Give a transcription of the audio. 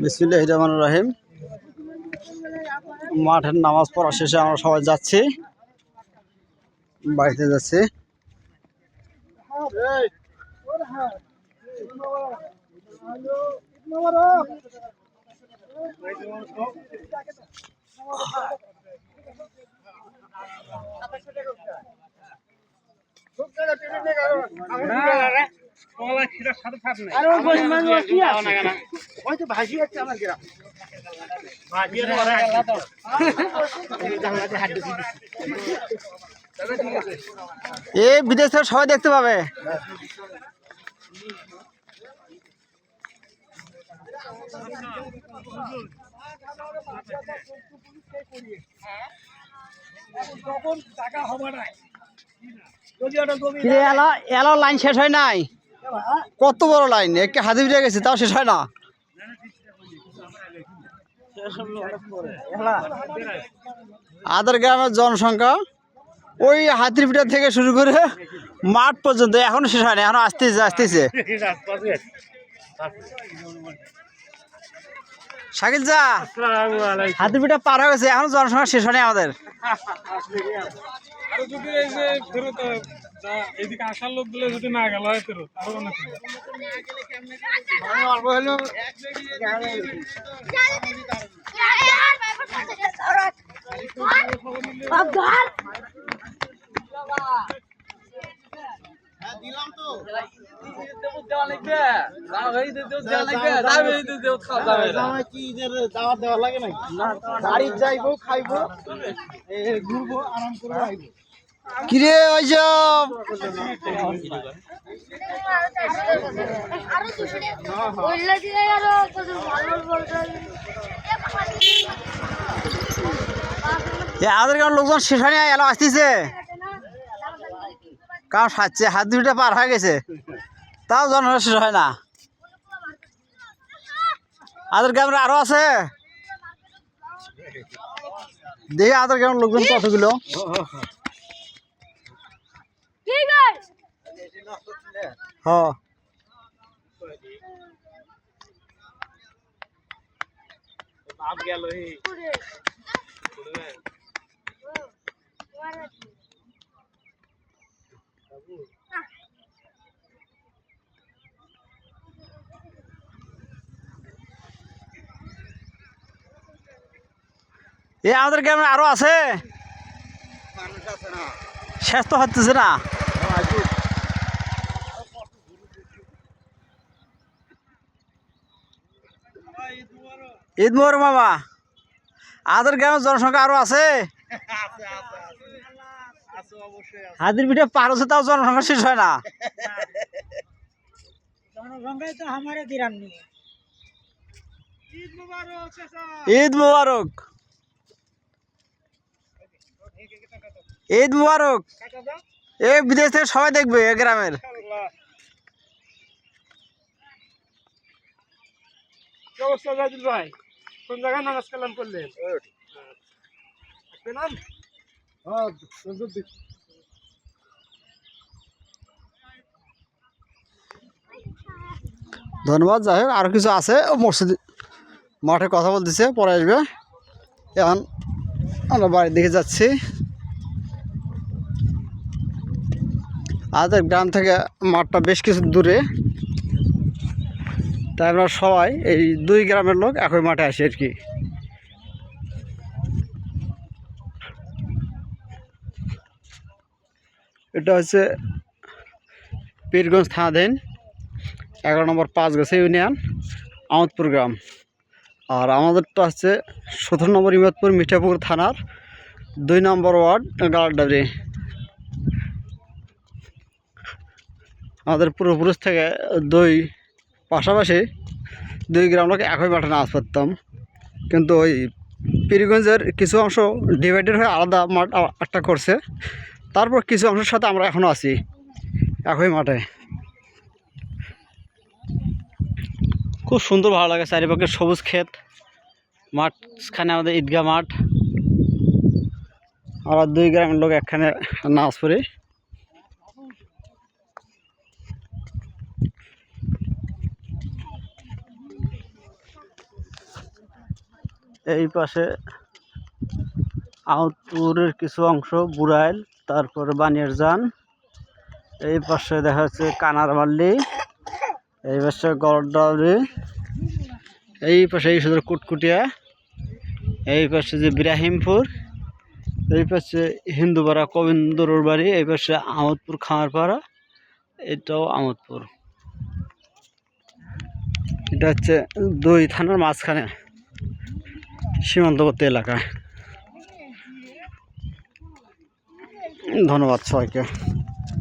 বিসমিল্লাহির রহমানির রহিম। মাঠের নামাজ পড়া শেষে আমরা সবাই যাচ্ছি, বাড়িতে যাচ্ছি। এই বিদেশ থেকে সবাই দেখতে পাবে। লাইন শেষ হয় নাই, কত বড় লাইন, একটা হাতে ফিরে গেছে তাও শেষ হয় না। আদার গ্রামের জনসংখ্যা ওই হাতিরপিটা থেকে শুরু করে মাঠ পর্যন্ত এখনো শেষ হয়নি, এখনো আসতেছে আসতেছে। শাকিল যা হাতিরপিটা পার হয়ে গেছে, এখনো জনসংখ্যা শেষ হয়নি আমাদের। এদিকে আসার লোকগুলো যদি না গেল হয় ফেরত আরো অনেক কিরে ওইসব আমাদের কারণ লোকজন শেষ হয়নি, এলো আসতেছে, কারণ সাচ্ছে হাত দুটা পার হয়ে গেছে, তাও জনসংখ্যা শেষ হয় না। আমাদের গ্রামের আরো আছে, দেখি আমাদের গ্রামের লোকজন কতগুলো। হ্যাঁ এ আমাদের গ্রামে আরো আছে, শেষ তো হচ্ছে না। ঈদ মোবারক মামা, আমাদের গ্রামের জনসংখ্যা আরো আছে, হাতির পিঠে পার হচ্ছে তাও জনসংখ্যা শেষ হয় না। ঈদ মোবারক, ঈদ মোবারক। এই বিদেশ থেকে সবাই দেখবে এ গ্রামের। ভাই কোন জায়গায় নামাজ কালাম করলেন? ধন্যবাদ। যাই হোক আরো কিছু আছে মসজিদ মাঠে কথা বলতেছে, পরে আসবে। এখন আমরা বাড়ির দিকে যাচ্ছি। আমাদের গ্রাম থেকে মাঠটা বেশ কিছু দূরে, তাই আমরা সবাই এই দুই গ্রামের লোক একই মাঠে আসি আর কি। এটা হচ্ছে পীরগঞ্জ থানাধীন 11 নম্বর 5 গাছা ইউনিয়ন আমোদপুর গ্রাম, আর আমাদেরটা হচ্ছে 17 নম্বর ইমাদপুর মিঠাপুর থানার 2 নম্বর ওয়ার্ড গালাডাবরি। আমাদের পূর্বপুরুষ থেকে পাশাপাশি দুই গ্রাম লোক একই মাঠে নামাজ পড়তাম, কিন্তু ওই পীরগঞ্জের কিছু অংশ ডিভাইডেড হয়ে আলাদা মাঠ একটা করছে, তারপর কিছু অংশের সাথে আমরা এখনও আছি একই মাঠে। খুব সুন্দর, ভালো লাগে, চারিপাশে সবুজ ক্ষেত, মাঠখানে আমাদের ঈদগাহ মাঠ। আমরা দুই গ্রামের লোক একখানে নামাজ পড়ি। এই পাশে আউটপুরের কিছু অংশ, বুড়াইল, তারপরে বানিয়ারজান। এই পাশে দেখা যাচ্ছে কানারমাল্লি, এই পাশে গড়ডাউরি, এই পাশে এই সুন্দর কুটকুটিয়া, এই পাশে যে ইব্রাহিমপুর, এই পাশে হিন্দুপাড়া কবিন্দরুর বাড়ি, এই পাশে আমোদপুর খামারপাড়া, এটাও আমোদপুর। এটা হচ্ছে 2 থানার মাঝখানে সীমান্তবর্তী এলাকা। ধন্যবাদ সবাইকে।